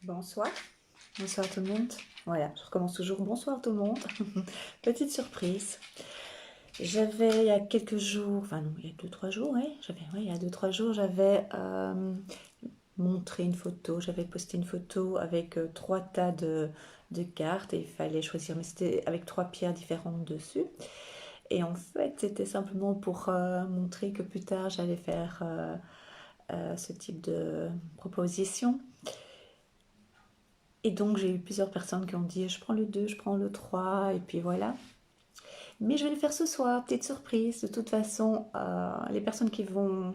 Bonsoir. Bonsoir tout le monde. Voilà, je recommence toujours. Bonsoir tout le monde. Petite surprise. J'avais il y a quelques jours, enfin non, il y a 2-3 jours, il y a 2-3 jours, j'avais montré une photo, j'avais posté une photo avec 3 tas de cartes et il fallait choisir, mais c'était avec 3 pierres différentes dessus. Et en fait, c'était simplement pour montrer que plus tard, j'allais faire ce type de proposition. Et donc, j'ai eu plusieurs personnes qui ont dit, je prends le 2, je prends le 3, et puis voilà. Mais je vais le faire ce soir, petite surprise. De toute façon, les personnes qui vont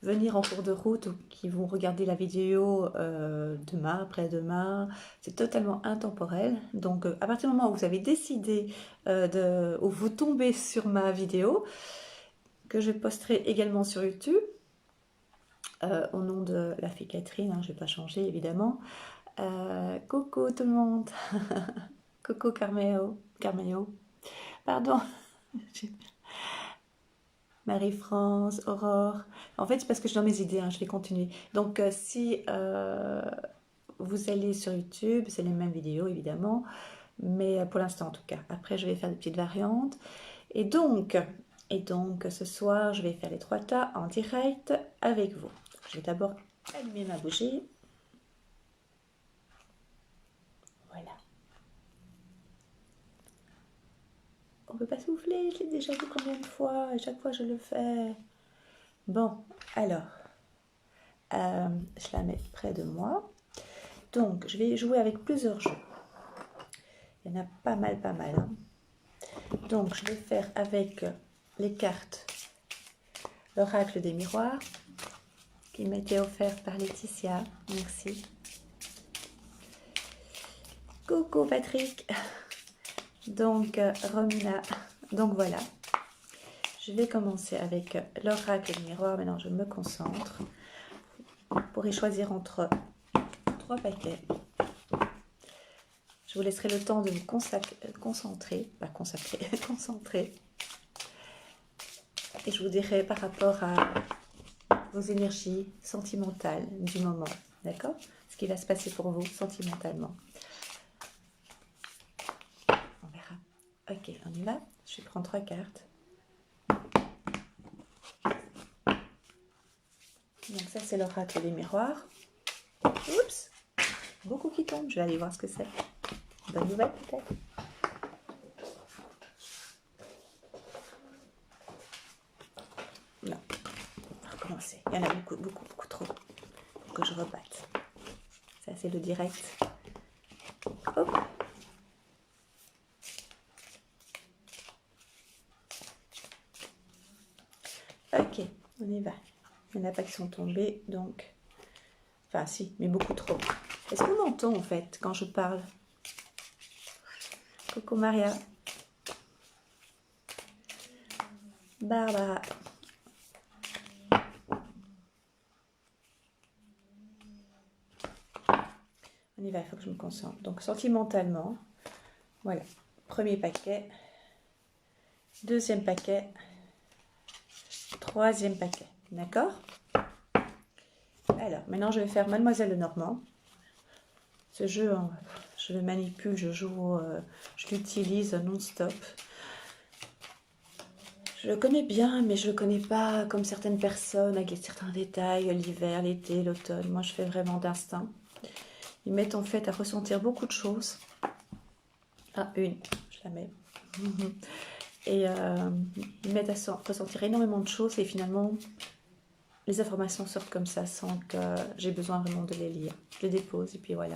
venir en cours de route ou qui vont regarder la vidéo demain, après-demain, c'est totalement intemporel. Donc, à partir du moment où vous avez décidé où vous tombez sur ma vidéo, que je posterai également sur YouTube, au nom de la fée Catherine, je ne vais pas changer évidemment. Coucou tout le monde. Coucou Carmeo. Pardon. Marie-France, Aurore. En fait, c'est parce que je suis dans mes idées, je vais continuer. Donc, si vous allez sur YouTube, c'est les mêmes vidéos évidemment, mais pour l'instant en tout cas. Après, je vais faire des petites variantes. Et donc ce soir, je vais faire les 3 tas en direct avec vous. Je vais d'abord allumer ma bougie. Voilà. On ne peut pas souffler, je l'ai déjà vu combien de fois, et chaque fois je le fais. Bon, alors, je la mets près de moi. Donc, je vais jouer avec plusieurs jeux. Il y en a pas mal. Hein. Donc, je vais faire avec les cartes l'oracle des miroirs, qui m'a été offert par Laetitia. Merci. Coucou Patrick. Donc, Romina. Donc, voilà. Je vais commencer avec l'oracle des miroirs. Maintenant, je me concentre. Vous pourrez choisir entre 3 paquets. Je vous laisserai le temps de vous concentrer. Et je vous dirai par rapport à vos énergies sentimentales du moment. D'accord? Ce qui va se passer pour vous sentimentalement. On verra. Ok, on y va. Je vais prendre 3 cartes. Donc ça, c'est l'oracle des miroirs. Oups! Beaucoup qui tombent. Je vais aller voir ce que c'est. Bonne nouvelle peut-être. Non. On va recommencer. Il y en a beaucoup trop. Faut que je rebatte. Ça, c'est le direct. Hop. Ok, on y va. Il n'y en a pas qui sont tombés, donc... Enfin, si, mais beaucoup trop. Est-ce qu'on m'entend, en fait, quand je parle? Coucou Maria. Barbara. On y va, il faut que je me concentre. Donc, sentimentalement, voilà. Premier paquet. Deuxième paquet. Troisième paquet. D'accord? Alors, maintenant, je vais faire Mademoiselle Lenormand. Ce jeu, je le manipule, je joue, je l'utilise non-stop. Je le connais bien, mais je le connais pas comme certaines personnes, avec certains détails, l'hiver, l'été, l'automne. Moi, je fais vraiment d'instinct. Ils mettent en fait à ressentir beaucoup de choses. Ah, je la mets. Et ils mettent à ressentir énormément de choses et finalement, les informations sortent comme ça sans que j'ai besoin vraiment de les lire. Je les dépose et puis voilà.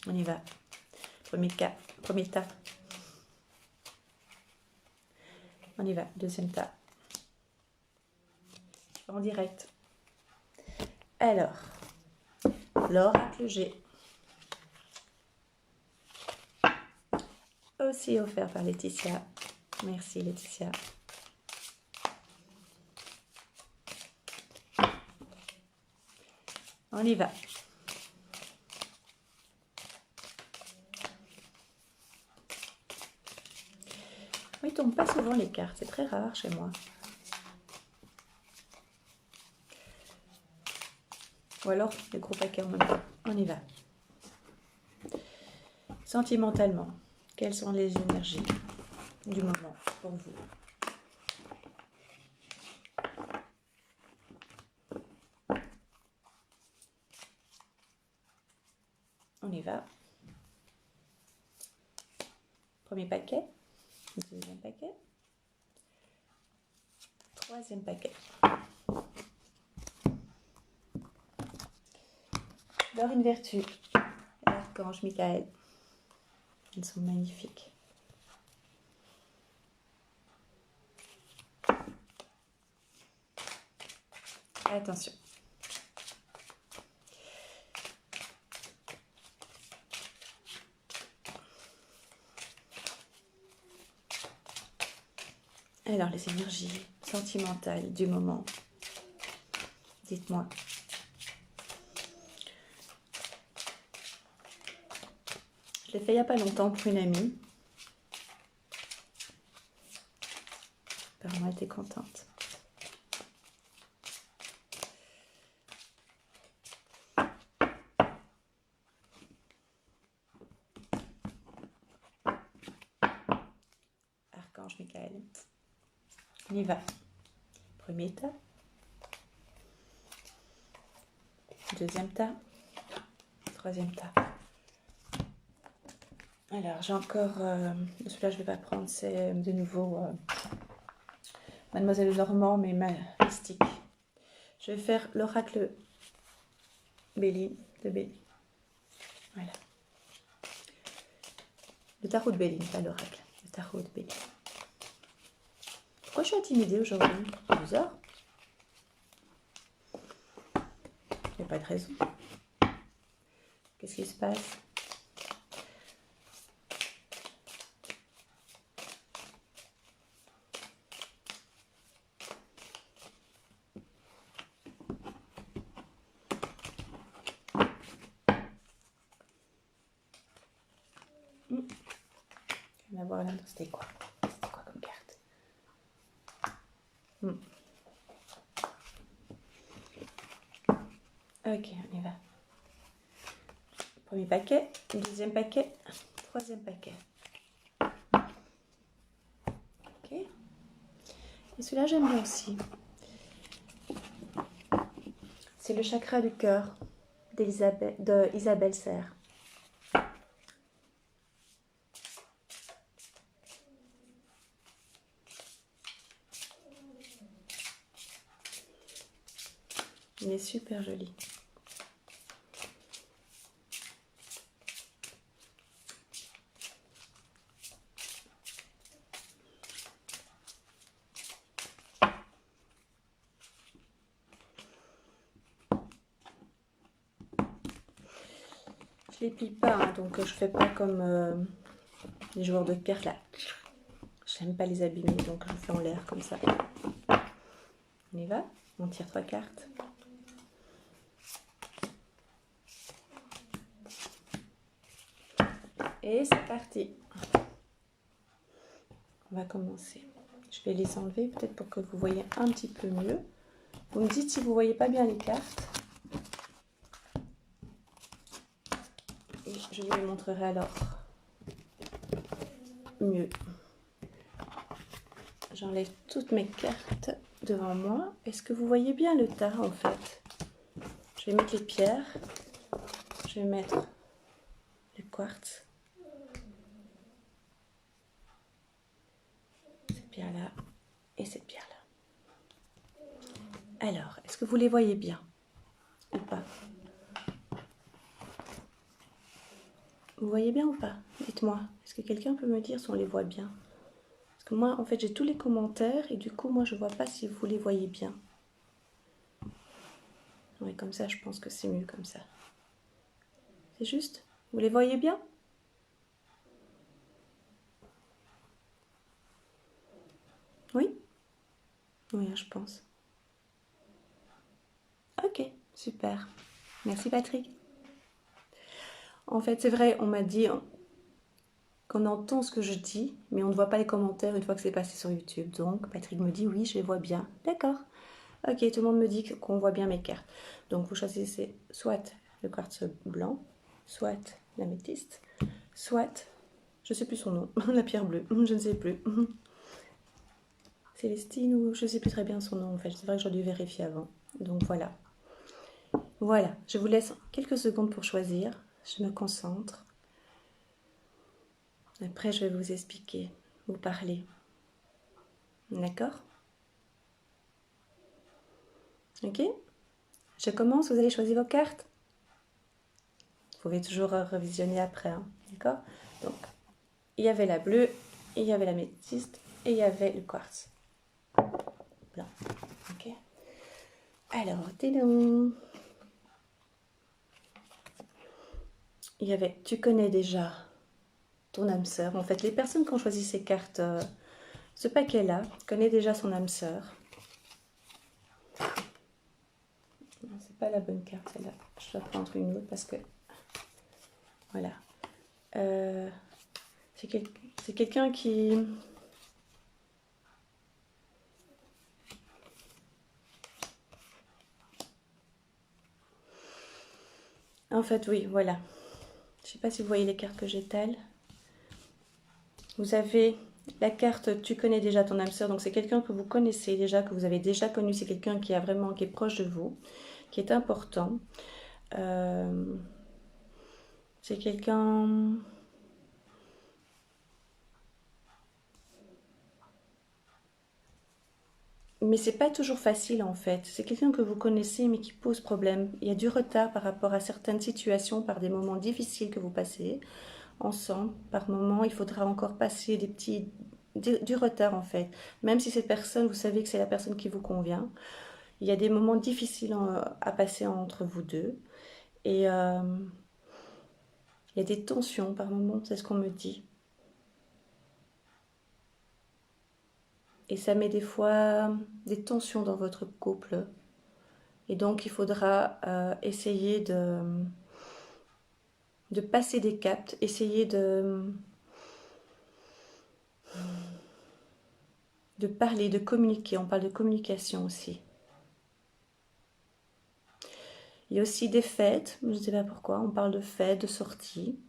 On y va. Premier tas. On y va. Deuxième tas. En direct. Alors, l'oracle G. Aussi offert par Laetitia. Merci Laetitia. On y va. Ils tombent pas souvent les cartes, c'est très rare chez moi. Ou alors les gros paquets en même temps. On y va. Sentimentalement, quelles sont les énergies du moment pour vous? On y va. Premier paquet, deuxième paquet, troisième paquet. D'or une vertu, l'archange Michael. Ils sont magnifiques. Attention. Alors, les énergies sentimentales du moment. Dites-moi. Je l'ai fait il n'y a pas longtemps pour une amie. Apparemment, elle était contente. Archange Michael. On y va. Premier tas. Deuxième tas. Troisième tas. Alors, j'ai encore... celui-là, je ne vais pas prendre. C'est de nouveau Mademoiselle Normand, mais mystique. Je vais faire l'oracle Béline de Béline. Voilà. Le tarot de Béline, pas l'oracle. Le tarot de Béline. Pourquoi je suis intimidée aujourd'hui? C'est bizarre. Il n'y a pas de raison. Qu'est-ce qui se passe? On va voir là, c'était quoi? C'était quoi comme carte? Ok, on y va. Premier paquet, deuxième paquet, troisième paquet. Ok. Et celui-là, j'aime bien aussi. C'est le chakra du cœur d'Isabelle Serre. Il est super joli. Je les plie pas, hein, donc je fais pas comme les joueurs de cartes là. J'aime pas les abîmer, donc je fais en l'air comme ça. On y va. On tire 3 cartes. Et c'est parti. On va commencer. Je vais les enlever peut-être pour que vous voyez un petit peu mieux. Vous me dites si vous voyez pas bien les cartes. Et je vous les montrerai alors mieux. J'enlève toutes mes cartes devant moi. Est-ce que vous voyez bien le tas en fait? Je vais mettre les pierres. Je vais mettre le quartz. Cette pierre-là et cette pierre-là. Alors, est-ce que vous les voyez bien ou pas? Vous voyez bien ou pas? Dites-moi. Est-ce que quelqu'un peut me dire si on les voit bien? Parce que moi, en fait, j'ai tous les commentaires et du coup, moi, je vois pas si vous les voyez bien. Oui, comme ça, je pense que c'est mieux comme ça. C'est juste? Vous les voyez bien? Oui? Oui, je pense. Ok, super. Merci Patrick. En fait, c'est vrai, on m'a dit qu'on entend ce que je dis, mais on ne voit pas les commentaires une fois que c'est passé sur YouTube. Donc, Patrick me dit, oui, je les vois bien. D'accord. Ok, tout le monde me dit qu'on voit bien mes cartes. Donc, vous choisissez soit le quartz blanc, soit l'améthyste, soit, je ne sais plus son nom, la pierre bleue, je ne sais plus. Célestine ou je ne sais plus très bien son nom en fait. C'est vrai que j'aurais dû vérifier avant. Donc voilà. Voilà, je vous laisse quelques secondes pour choisir. Je me concentre. Après, je vais vous expliquer, vous parler. D'accord? Ok? Je commence, vous allez choisir vos cartes. Vous pouvez toujours revisionner après. Hein. D'accord? Donc, il y avait la bleue, il y avait la métiste et il y avait le quartz blanc. Ok? Alors, Téléon. Il y avait, tu connais déjà ton âme sœur. En fait, les personnes qui ont choisi ces cartes, ce paquet-là, connaît déjà son âme sœur. C'est pas la bonne carte, celle-là. Je dois prendre une autre parce que... Voilà. C'est quelqu'un qui... En fait, oui, voilà. Je ne sais pas si vous voyez les cartes que j'étale. Vous avez la carte tu connais déjà ton âme sœur, donc c'est quelqu'un que vous connaissez déjà, que vous avez déjà connu, c'est quelqu'un qui est proche de vous, qui est important. C'est quelqu'un... Mais c'est pas toujours facile en fait. C'est quelqu'un que vous connaissez mais qui pose problème. Il y a du retard par rapport à certaines situations, par des moments difficiles que vous passez ensemble. Par moments, il faudra encore passer du retard en fait. Même si cette personne, vous savez que c'est la personne qui vous convient, il y a des moments difficiles à passer entre vous deux. Et il y a des tensions par moments, c'est ce qu'on me dit. Et ça met des fois des tensions dans votre couple. Et donc, il faudra essayer de passer des caps, essayer de parler, de communiquer. On parle de communication aussi. Il y a aussi des fêtes, je ne sais pas pourquoi, on parle de fêtes, de sorties,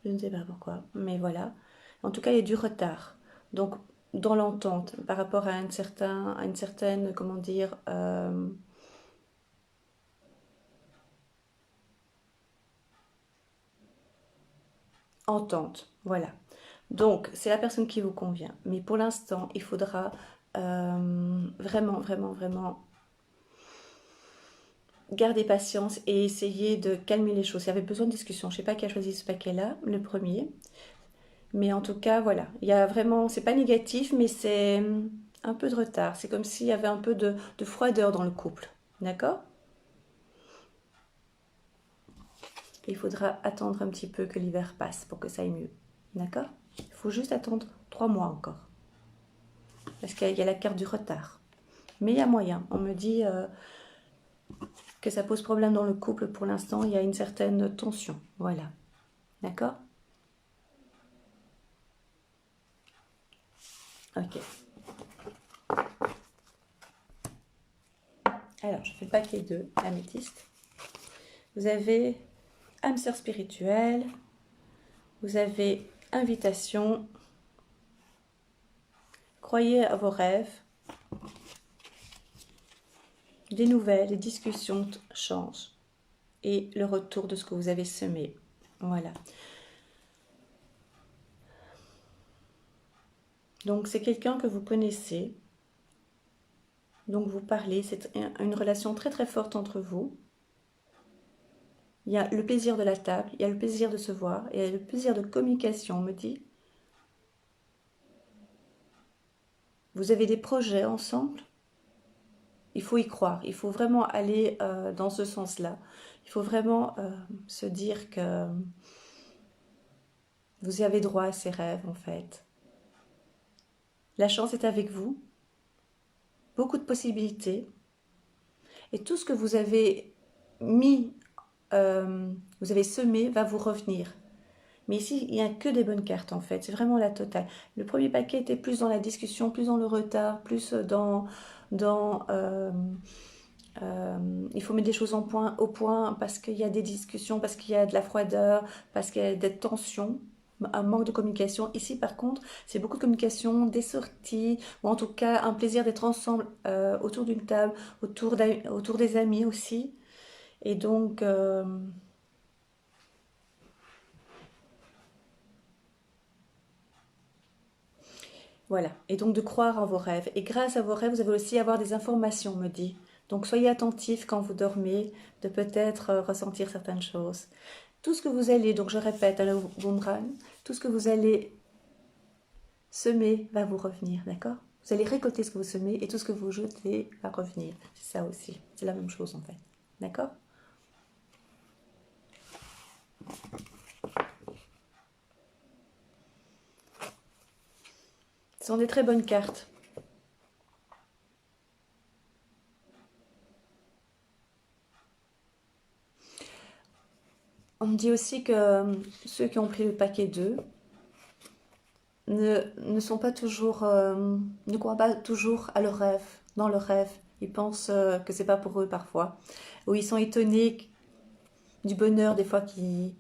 je ne sais pas pourquoi, mais voilà. En tout cas, il y a du retard. Donc, dans l'entente, par rapport à une certaine, comment dire, entente, voilà. Donc, c'est la personne qui vous convient. Mais pour l'instant, il faudra vraiment, vraiment, vraiment garder patience et essayer de calmer les choses. Il y avait besoin de discussion. Je ne sais pas qui a choisi ce paquet-là, le premier. Mais en tout cas, voilà. Il y a vraiment, c'est pas négatif, mais c'est un peu de retard. C'est comme s'il y avait un peu de froideur dans le couple. D'accord? Il faudra attendre un petit peu que l'hiver passe pour que ça aille mieux. D'accord? Il faut juste attendre 3 mois encore. Parce qu'il y a la carte du retard. Mais il y a moyen. On me dit que ça pose problème dans le couple pour l'instant. Il y a une certaine tension. Voilà. D'accord? Ok. Alors, je fais le paquet 2, améthyste. Vous avez âme sœur spirituelle. Vous avez invitation. Croyez à vos rêves. Des nouvelles, les discussions changent. Et le retour de ce que vous avez semé. Voilà. Donc, c'est quelqu'un que vous connaissez. Donc, vous parlez. C'est une relation très très forte entre vous. Il y a le plaisir de la table. Il y a le plaisir de se voir. Et il y a le plaisir de communication, on me dit. Vous avez des projets ensemble. Il faut y croire. Il faut vraiment aller dans ce sens-là. Il faut vraiment se dire que vous avez droit à ces rêves, en fait. La chance est avec vous. Beaucoup de possibilités. Et tout ce que vous avez mis, vous avez semé, va vous revenir. Mais ici, il n'y a que des bonnes cartes en fait, c'est vraiment la totale. Le premier paquet était plus dans la discussion, plus dans le retard, plus dans il faut mettre des choses au point parce qu'il y a des discussions, parce qu'il y a de la froideur, parce qu'il y a des tensions, un manque de communication. Ici, par contre, c'est beaucoup de communication, des sorties, ou en tout cas un plaisir d'être ensemble autour d'une table, autour des amis aussi. Et donc, voilà. Et donc de croire en vos rêves. Et grâce à vos rêves, vous allez aussi avoir des informations, me dit. Donc soyez attentifs quand vous dormez, de peut-être ressentir certaines choses. Tout ce que vous allez, donc je répète à la boomerang, tout ce que vous allez semer va vous revenir, d'accord? Vous allez récolter ce que vous semez et tout ce que vous jetez va revenir. C'est ça aussi, c'est la même chose en fait, d'accord? Ce sont des très bonnes cartes. On me dit aussi que ceux qui ont pris le paquet 2 ne sont pas toujours, ne croient pas toujours à leur rêve, dans leur rêve. Ils pensent que c'est pas pour eux parfois. Ou ils sont étonnés du bonheur des fois de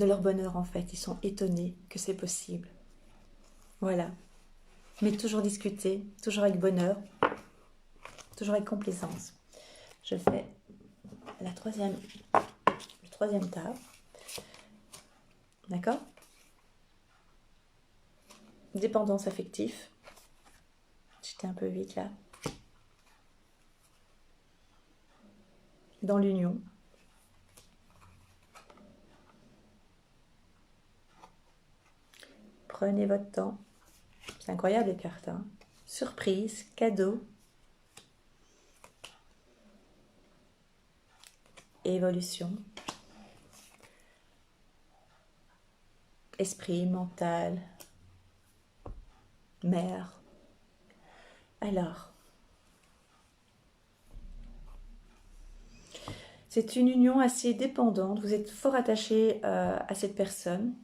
leur bonheur en fait. Ils sont étonnés que c'est possible. Voilà. Mais toujours discuter, toujours avec bonheur, toujours avec complaisance. Je fais le troisième tas. D'accord? Dépendance affective. J'étais un peu vite là. Dans l'union. Prenez votre temps. C'est incroyable les cartes. Hein? Surprise, cadeau. Évolution. Esprit, mental. Mère. Alors. C'est une union assez dépendante. Vous êtes fort attaché à cette personne.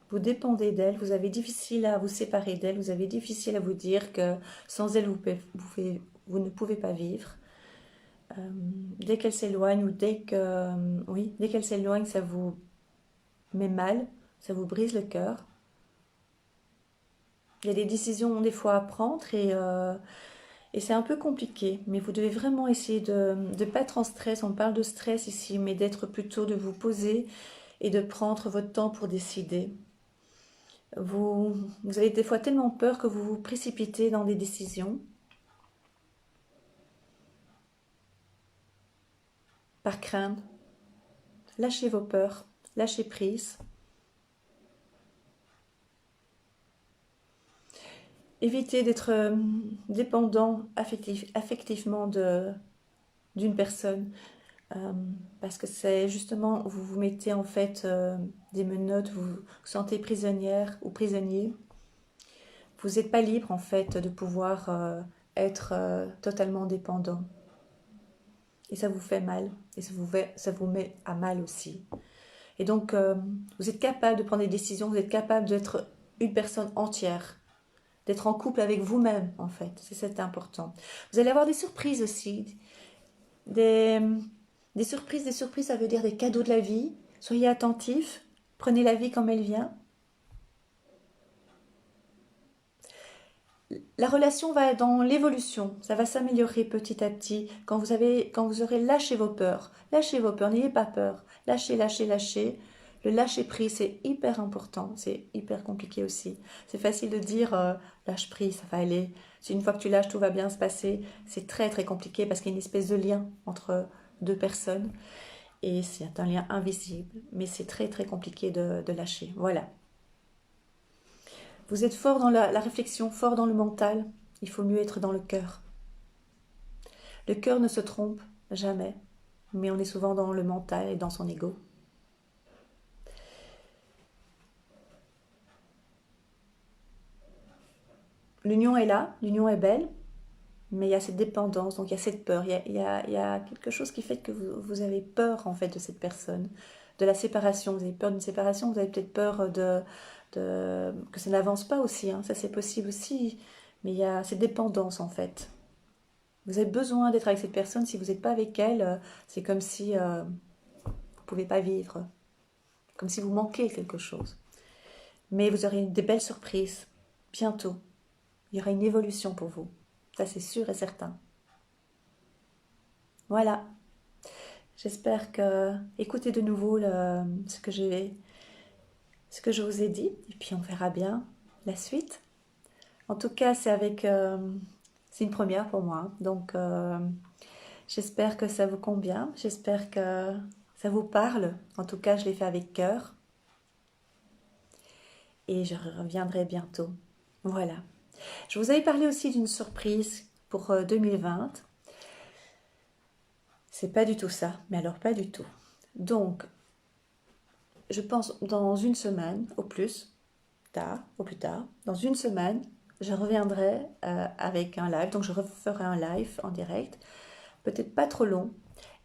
Vous dépendez d'elle. Vous avez difficile à vous séparer d'elle. Vous avez difficile à vous dire que sans elle, vous ne pouvez pas vivre. Dès qu'elle s'éloigne ou dès qu'elle s'éloigne, ça vous met mal, ça vous brise le cœur. Il y a des décisions des fois à prendre et c'est un peu compliqué, mais vous devez vraiment essayer de ne pas être en stress. On parle de stress ici, mais d'être plutôt de vous poser et de prendre votre temps pour décider. Vous avez des fois tellement peur que vous vous précipitez dans des décisions par crainte. Lâchez vos peurs, lâchez prise. Évitez d'être dépendant affectivement d'une personne. Parce que c'est justement, vous vous mettez en fait des menottes, vous vous sentez prisonnière ou prisonnier. Vous n'êtes pas libre en fait de pouvoir être totalement dépendant. Et ça vous fait mal. Et ça vous met à mal aussi. Et donc, vous êtes capable de prendre des décisions, vous êtes capable d'être une personne entière. D'être en couple avec vous-même en fait. C'est important. Vous allez avoir des surprises aussi. Des surprises, ça veut dire des cadeaux de la vie. Soyez attentifs, prenez la vie comme elle vient. La relation va dans l'évolution, ça va s'améliorer petit à petit. Quand vous aurez lâché vos peurs, n'ayez pas peur. Lâchez. Le lâcher prise, c'est hyper important, c'est hyper compliqué aussi. C'est facile de dire lâche prise, ça va aller. Si une fois que tu lâches, tout va bien se passer. C'est très très compliqué parce qu'il y a une espèce de lien entre deux personnes. Et c'est un lien invisible, mais c'est très très compliqué de lâcher. Voilà. Vous êtes fort dans la réflexion, fort dans le mental. Il faut mieux être dans le cœur. Le cœur ne se trompe jamais, mais on est souvent dans le mental et dans son ego. L'union est là, l'union est belle, mais il y a cette dépendance, donc il y a cette peur, il y a quelque chose qui fait que vous avez peur en fait de cette personne. de la séparation. Vous avez peur d'une séparation, vous avez peut-être peur que ça n'avance pas aussi, hein. Ça c'est possible aussi, mais il y a cette dépendance en fait. Vous avez besoin d'être avec cette personne. Si vous n'êtes pas avec elle, c'est comme si vous ne pouvez pas vivre, comme si vous manquez quelque chose. Mais vous aurez des belles surprises bientôt. Il y aura une évolution pour vous. Ça, c'est sûr et certain. Voilà. J'espère que écoutez de nouveau ce que je vous ai dit. Et puis, on verra bien la suite. En tout cas, c'est une première pour moi. Donc, j'espère que ça vous convient. J'espère que ça vous parle. En tout cas, je l'ai fait avec cœur. Et je reviendrai bientôt. Voilà. Je vous avais parlé aussi d'une surprise pour 2020. C'est pas du tout ça, mais alors pas du tout. Donc, je pense dans une semaine, au plus tard, dans une semaine, je reviendrai avec un live. Donc, je referai un live en direct, peut-être pas trop long.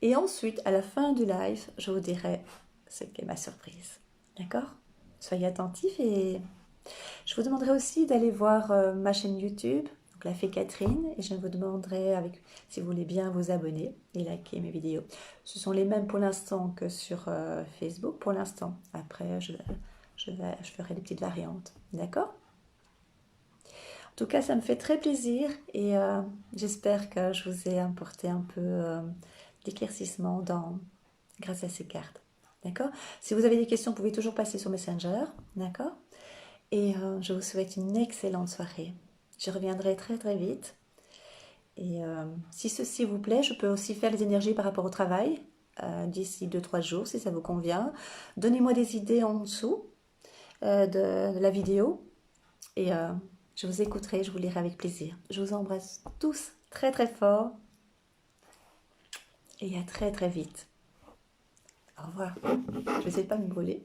Et ensuite, à la fin du live, je vous dirai ce qu'est ma surprise. D'accord? Soyez attentifs et je vous demanderai aussi d'aller voir ma chaîne YouTube, donc la Fée Catherine, et je vous demanderai si vous voulez bien vous abonner et liker mes vidéos. Ce sont les mêmes pour l'instant que sur Facebook, pour l'instant. Après, je ferai des petites variantes. D'accord? En tout cas, ça me fait très plaisir et j'espère que je vous ai apporté un peu d'éclaircissement grâce à ces cartes. D'accord? Si vous avez des questions, vous pouvez toujours passer sur Messenger. D'accord? Et je vous souhaite une excellente soirée. Je reviendrai très très vite. Et si ceci vous plaît, je peux aussi faire les énergies par rapport au travail d'ici 2-3 jours, si ça vous convient. Donnez-moi des idées en dessous de la vidéo. Et je vous écouterai, je vous lirai avec plaisir. Je vous embrasse tous très très fort. Et à très très vite. Au revoir. Je vais essayer de pas me brûler.